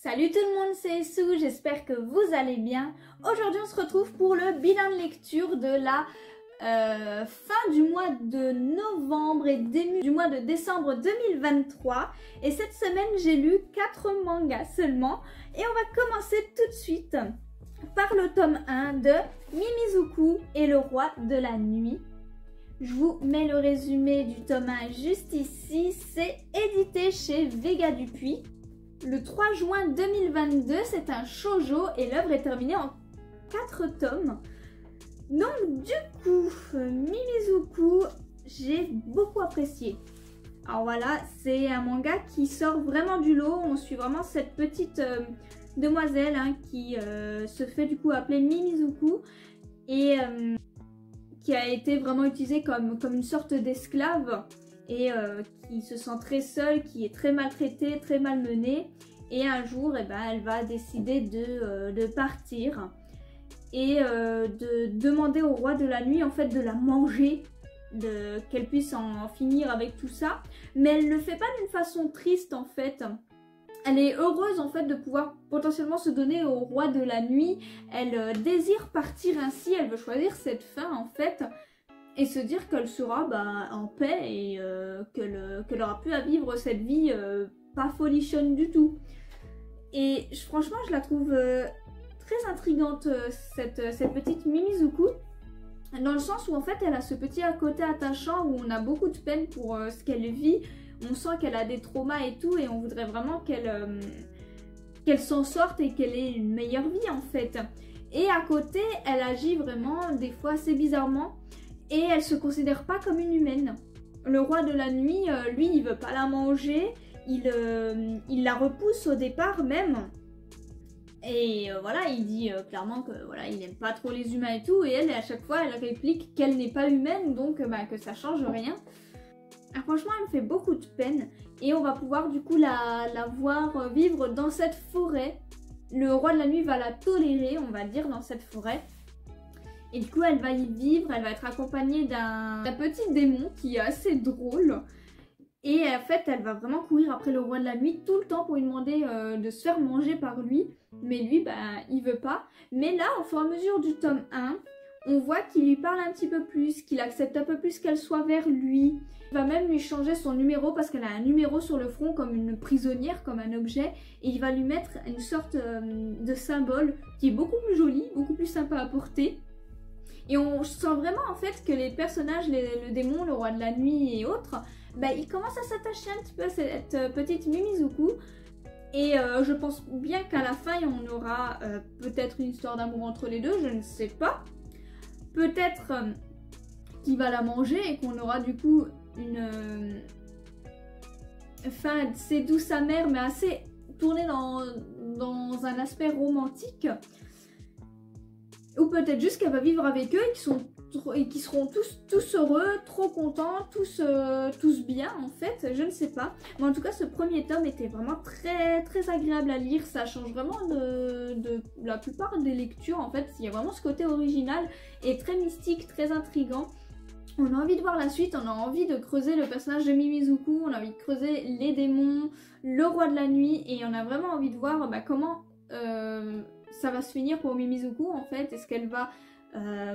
Salut tout le monde, c'est Sue, j'espère que vous allez bien. Aujourd'hui on se retrouve pour le bilan de lecture de la fin du mois de novembre et début du mois de décembre 2023. Et cette semaine j'ai lu 4 mangas seulement. Et on va commencer tout de suite par le tome 1 de Mimizuku et le roi de la nuit. Je vous mets le résumé du tome 1 juste ici. C'est édité chez Vega Dupuis. Le 3 juin 2022, c'est un shoujo et l'œuvre est terminée en 4 tomes. Donc du coup, Mimizuku, j'ai beaucoup apprécié. Alors voilà, c'est un manga qui sort vraiment du lot. On suit vraiment cette petite demoiselle qui se fait du coup appeler Mimizuku et qui a été vraiment utilisée comme une sorte d'esclave. Et qui se sent très seule, qui est très maltraitée, très malmenée. Et un jour, elle va décider de partir et de demander au roi de la nuit en fait de la manger, qu'elle puisse en finir avec tout ça. Mais elle ne le fait pas d'une façon triste en fait. Elle est heureuse en fait de pouvoir potentiellement se donner au roi de la nuit. Elle désire partir ainsi, elle veut choisir cette fin en fait. Et se dire qu'elle sera en paix et qu'elle aura plus à vivre cette vie pas folichonne du tout. Et franchement, je la trouve très intrigante, cette petite Mimizuku. Dans le sens où en fait, elle a ce petit côté attachant où on a beaucoup de peine pour ce qu'elle vit. On sent qu'elle a des traumas et tout et on voudrait vraiment qu'elle s'en sorte et qu'elle ait une meilleure vie en fait. Et à côté, elle agit vraiment des fois assez bizarrement. Et elle se considère pas comme une humaine. Le roi de la nuit, lui, il veut pas la manger. Il la repousse au départ même. Et voilà, il dit clairement que voilà, il n'aime pas trop les humains et tout. Et elle, à chaque fois, elle réplique qu'elle n'est pas humaine, donc que ça change rien. Alors, franchement, elle me fait beaucoup de peine. Et on va pouvoir du coup la voir vivre dans cette forêt. Le roi de la nuit va la tolérer, on va dire, dans cette forêt. Et du coup, elle va y vivre, elle va être accompagnée d'un petit démon qui est assez drôle. Et en fait, elle va vraiment courir après le roi de la nuit tout le temps pour lui demander de se faire manger par lui. Mais lui, il veut pas. Mais là, au fur et à mesure du tome 1, on voit qu'il lui parle un petit peu plus, qu'il accepte un peu plus qu'elle soit vers lui. Il va même lui changer son numéro parce qu'elle a un numéro sur le front comme une prisonnière, comme un objet. Et il va lui mettre une sorte de symbole qui est beaucoup plus joli, beaucoup plus sympa à porter. Et on sent vraiment en fait que les personnages, le démon, le roi de la nuit et autres, ils commencent à s'attacher un petit peu à cette petite Mimizuku. Et je pense bien qu'à la fin, on aura peut-être une histoire d'amour entre les deux, je ne sais pas. Peut-être qu'il va la manger et qu'on aura du coup une fin assez douce amère, mais assez tournée dans un aspect romantique. Ou peut-être juste qu'elle va vivre avec eux et qui seront tous heureux, trop contents, tous bien en fait, je ne sais pas. Mais en tout cas, ce premier tome était vraiment très très agréable à lire. Ça change vraiment de la plupart des lectures en fait. Il y a vraiment ce côté original et très mystique, très intriguant. On a envie de voir la suite, on a envie de creuser le personnage de Mimizuku, on a envie de creuser les démons, le roi de la nuit et on a vraiment envie de voir comment... ça va se finir pour Mimizuku en fait. Est-ce qu'elle va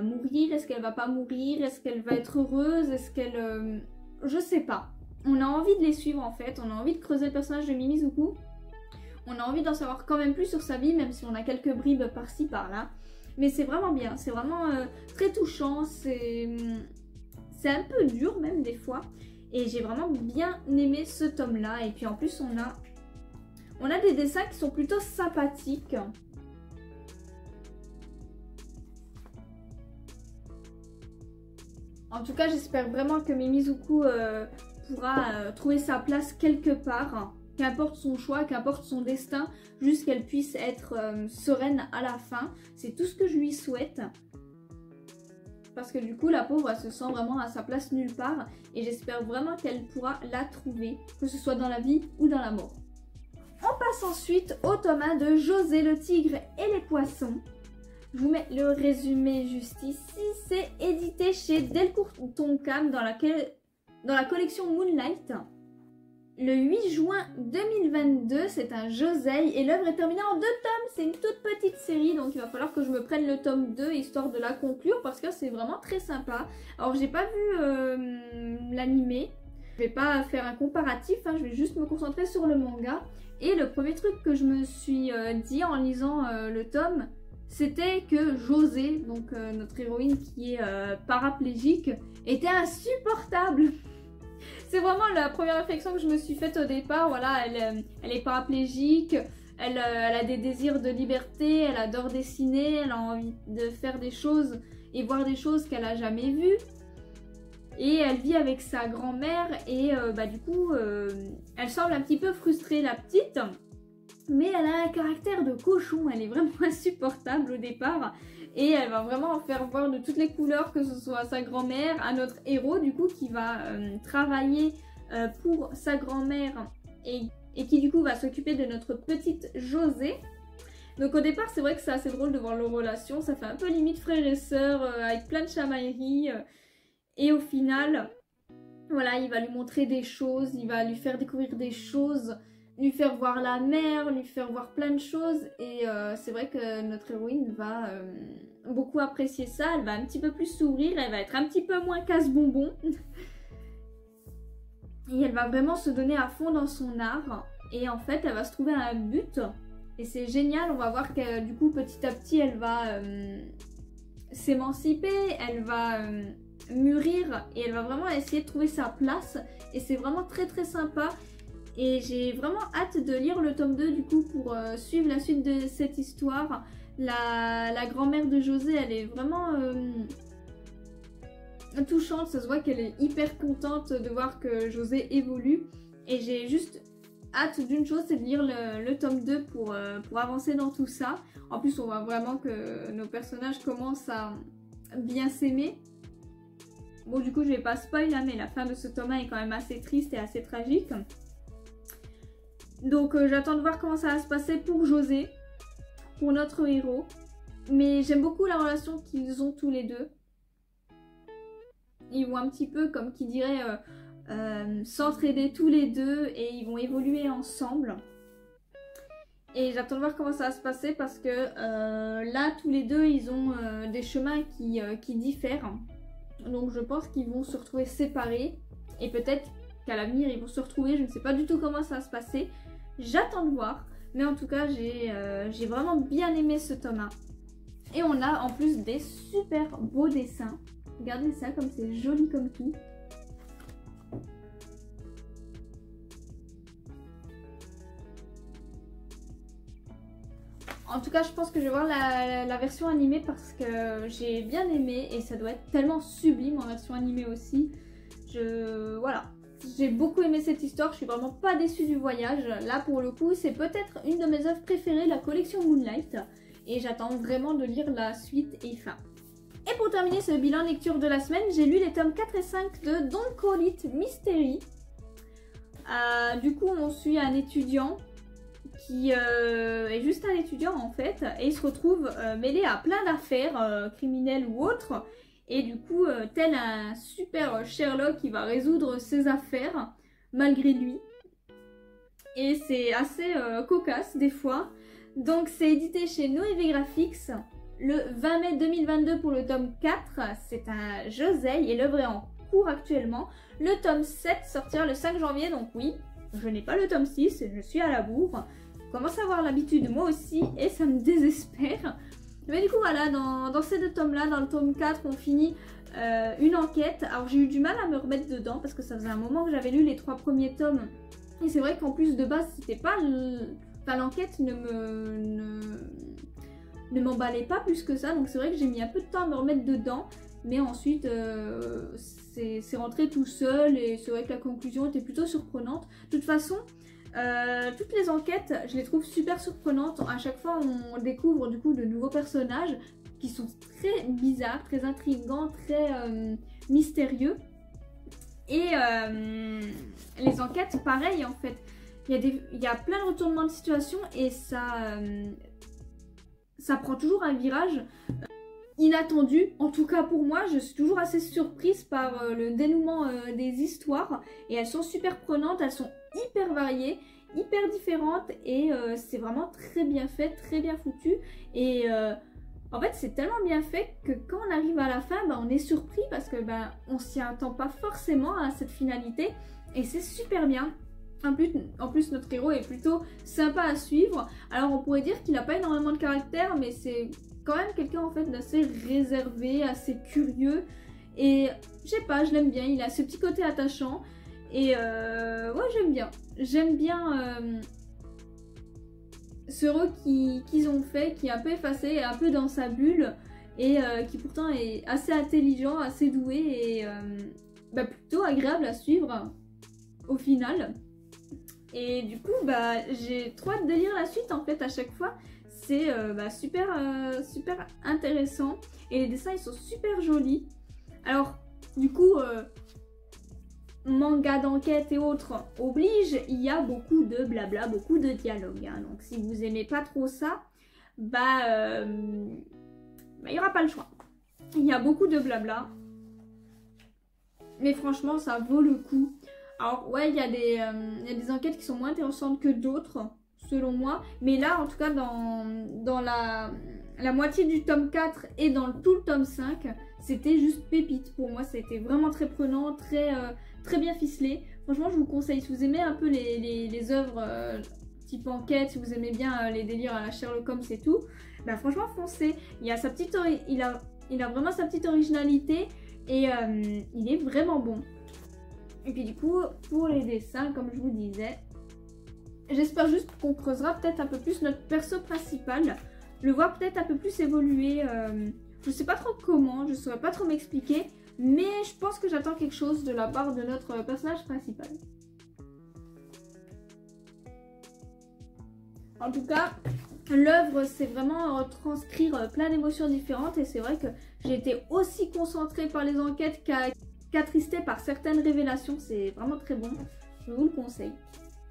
mourir? Est-ce qu'elle va pas mourir? Est-ce qu'elle va être heureuse? Est-ce qu'elle... Je sais pas. On a envie de les suivre en fait. On a envie de creuser le personnage de Mimizuku. On a envie d'en savoir quand même plus sur sa vie, même si on a quelques bribes par-ci par-là. Mais c'est vraiment bien. C'est vraiment très touchant. C'est un peu dur même des fois. Et j'ai vraiment bien aimé ce tome-là. Et puis en plus on a des dessins qui sont plutôt sympathiques. En tout cas, j'espère vraiment que Mimizuku pourra trouver sa place quelque part. Qu'importe son choix, qu'importe son destin, juste qu'elle puisse être sereine à la fin. C'est tout ce que je lui souhaite. Parce que du coup, la pauvre, elle se sent vraiment à sa place nulle part. Et j'espère vraiment qu'elle pourra la trouver, que ce soit dans la vie ou dans la mort. On passe ensuite au tome 1 de José le tigre et les poissons. Je vous mets le résumé juste ici. C'est édité chez Delcourt Tonkam dans la collection Moonlight. le 8 juin 2022. C'est un Josei et l'œuvre est terminée en 2 tomes. C'est une toute petite série, donc il va falloir que je me prenne le tome 2 histoire de la conclure parce que c'est vraiment très sympa. Alors j'ai pas vu l'animé, je vais pas faire un comparatif, hein, je vais juste me concentrer sur le manga. Et le premier truc que je me suis dit en lisant le tome, c'était que José, donc notre héroïne qui est paraplégique, était insupportable. C'est vraiment la première réflexion que je me suis faite au départ. Voilà, elle est paraplégique, elle a des désirs de liberté, elle adore dessiner, elle a envie de faire des choses et voir des choses qu'elle a jamais vues. Et elle vit avec sa grand-mère et du coup, elle semble un petit peu frustrée la petite. Mais elle a un caractère de cochon, elle est vraiment insupportable au départ. Et elle va vraiment en faire voir de toutes les couleurs, que ce soit sa grand-mère, à notre héros du coup qui va travailler pour sa grand-mère et qui du coup va s'occuper de notre petite José. Donc au départ c'est vrai que c'est assez drôle de voir leur relation, ça fait un peu limite frère et sœur avec plein de chamailleries. Et au final, voilà, il va lui montrer des choses, il va lui faire découvrir des choses, lui faire voir la mer, lui faire voir plein de choses. Et c'est vrai que notre héroïne va beaucoup apprécier ça, elle va un petit peu plus s'ouvrir, elle va être un petit peu moins casse-bonbon. Et elle va vraiment se donner à fond dans son art. Et en fait, elle va se trouver un but. Et c'est génial, on va voir que du coup, petit à petit, elle va s'émanciper, elle va mûrir et elle va vraiment essayer de trouver sa place. Et c'est vraiment très très sympa. Et j'ai vraiment hâte de lire le tome 2 du coup pour suivre la suite de cette histoire. La grand-mère de José, elle est vraiment touchante, ça se voit qu'elle est hyper contente de voir que José évolue. Et j'ai juste hâte d'une chose, c'est de lire le tome 2 pour avancer dans tout ça. En plus on voit vraiment que nos personnages commencent à bien s'aimer. Bon du coup je vais pas spoiler mais la fin de ce tome 1 est quand même assez triste et assez tragique. Donc j'attends de voir comment ça va se passer pour José, pour notre héros. Mais j'aime beaucoup la relation qu'ils ont tous les deux. Ils vont un petit peu, comme qui dirait, s'entraider tous les deux et ils vont évoluer ensemble. Et j'attends de voir comment ça va se passer parce que là, tous les deux, ils ont des chemins qui diffèrent. Donc je pense qu'ils vont se retrouver séparés et peut-être qu'à l'avenir, ils vont se retrouver. Je ne sais pas du tout comment ça va se passer. J'attends de voir. Mais en tout cas, j'ai vraiment bien aimé ce tome 1. Et on a en plus des super beaux dessins. Regardez ça, comme c'est joli comme tout. En tout cas, je pense que je vais voir la version animée parce que j'ai bien aimé et ça doit être tellement sublime en version animée aussi. Voilà. J'ai beaucoup aimé cette histoire, je suis vraiment pas déçue du voyage. Là pour le coup, c'est peut-être une de mes œuvres préférées, la collection Moonlight. Et j'attends vraiment de lire la suite et fin. Et pour terminer ce bilan lecture de la semaine, j'ai lu les tomes 4 et 5 de Don't Call It Mystery. Du coup, on suit un étudiant qui est juste un étudiant en fait. Et il se retrouve mêlé à plein d'affaires criminelles ou autres. Et du coup, tel un super Sherlock qui va résoudre ses affaires malgré lui. Et c'est assez cocasse des fois. Donc c'est édité chez Noévé Graphics le 20 mai 2022 pour le tome 4. C'est un Josei et l'œuvre est en cours actuellement. Le tome 7 sortira le 5 janvier. Donc oui, je n'ai pas le tome 6, je suis à la bourre. Je commence à avoir l'habitude moi aussi et ça me désespère. Mais du coup voilà, dans ces deux tomes là, dans le tome 4 on finit une enquête. Alors j'ai eu du mal à me remettre dedans parce que ça faisait un moment que j'avais lu les 3 premiers tomes. Et c'est vrai qu'en plus de base c'était pas... Enfin l'enquête ne m'emballait pas plus que ça. Donc c'est vrai que j'ai mis un peu de temps à me remettre dedans. Mais ensuite c'est rentré tout seul et c'est vrai que la conclusion était plutôt surprenante. De toute façon... toutes les enquêtes, je les trouve super surprenantes. À chaque fois, on découvre du coup de nouveaux personnages qui sont très bizarres, très intrigants, très mystérieux. Et les enquêtes, pareil en fait. Il y a plein de retournements de situation et ça prend toujours un virage inattendu. En tout cas pour moi, je suis toujours assez surprise par le dénouement des histoires. Et elles sont super prenantes, elles sont hyper variées, hyper différentes. Et c'est vraiment très bien fait, très bien foutu. Et en fait, c'est tellement bien fait que quand on arrive à la fin, on est surpris parce que on s'y attend pas forcément à cette finalité. Et c'est super bien. En plus, notre héros est plutôt sympa à suivre. Alors, on pourrait dire qu'il n'a pas énormément de caractère, mais c'est quand même quelqu'un en fait d'assez réservé, assez curieux. Et je sais pas, je l'aime bien. Il a ce petit côté attachant. Et ouais, j'aime bien. J'aime bien ce héros qu'ils ont fait, qui est un peu effacé, un peu dans sa bulle. Et qui pourtant est assez intelligent, assez doué et plutôt agréable à suivre au final. Et du coup, j'ai trop hâte de lire la suite en fait à chaque fois. C'est super intéressant. Et les dessins, ils sont super jolis. Alors, du coup, manga d'enquête et autres oblige, il y a beaucoup de blabla, beaucoup de dialogue. Hein. Donc, si vous aimez pas trop ça, il n'y aura pas le choix. Il y a beaucoup de blabla. Mais franchement, ça vaut le coup. Alors ouais, il y a des enquêtes qui sont moins intéressantes que d'autres, selon moi. Mais là, en tout cas, dans la moitié du tome 4 et dans tout le tome 5, c'était juste pépite. Pour moi, c'était vraiment très prenant, très bien ficelé. Franchement, je vous conseille, si vous aimez un peu les œuvres type enquête, si vous aimez bien les délires à la Sherlock Holmes et tout, franchement, foncez. Il a vraiment sa petite originalité et il est vraiment bon. Et puis du coup, pour les dessins, comme je vous disais, j'espère juste qu'on creusera peut-être un peu plus notre perso principal, le voir peut-être un peu plus évoluer. Je sais pas trop comment, je saurais pas trop m'expliquer, mais je pense que j'attends quelque chose de la part de notre personnage principal. En tout cas, l'œuvre, c'est vraiment retranscrire plein d'émotions différentes et c'est vrai que j'ai été aussi concentrée par les enquêtes qu'attristé par certaines révélations, c'est vraiment très bon, je vous le conseille.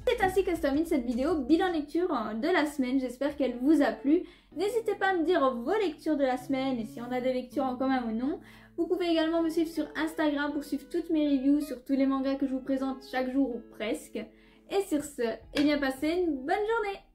C'est ainsi que se termine cette vidéo bilan lecture de la semaine, j'espère qu'elle vous a plu. N'hésitez pas à me dire vos lectures de la semaine et si on a des lectures en commun ou non. Vous pouvez également me suivre sur Instagram pour suivre toutes mes reviews sur tous les mangas que je vous présente chaque jour ou presque. Et sur ce, passez une bonne journée!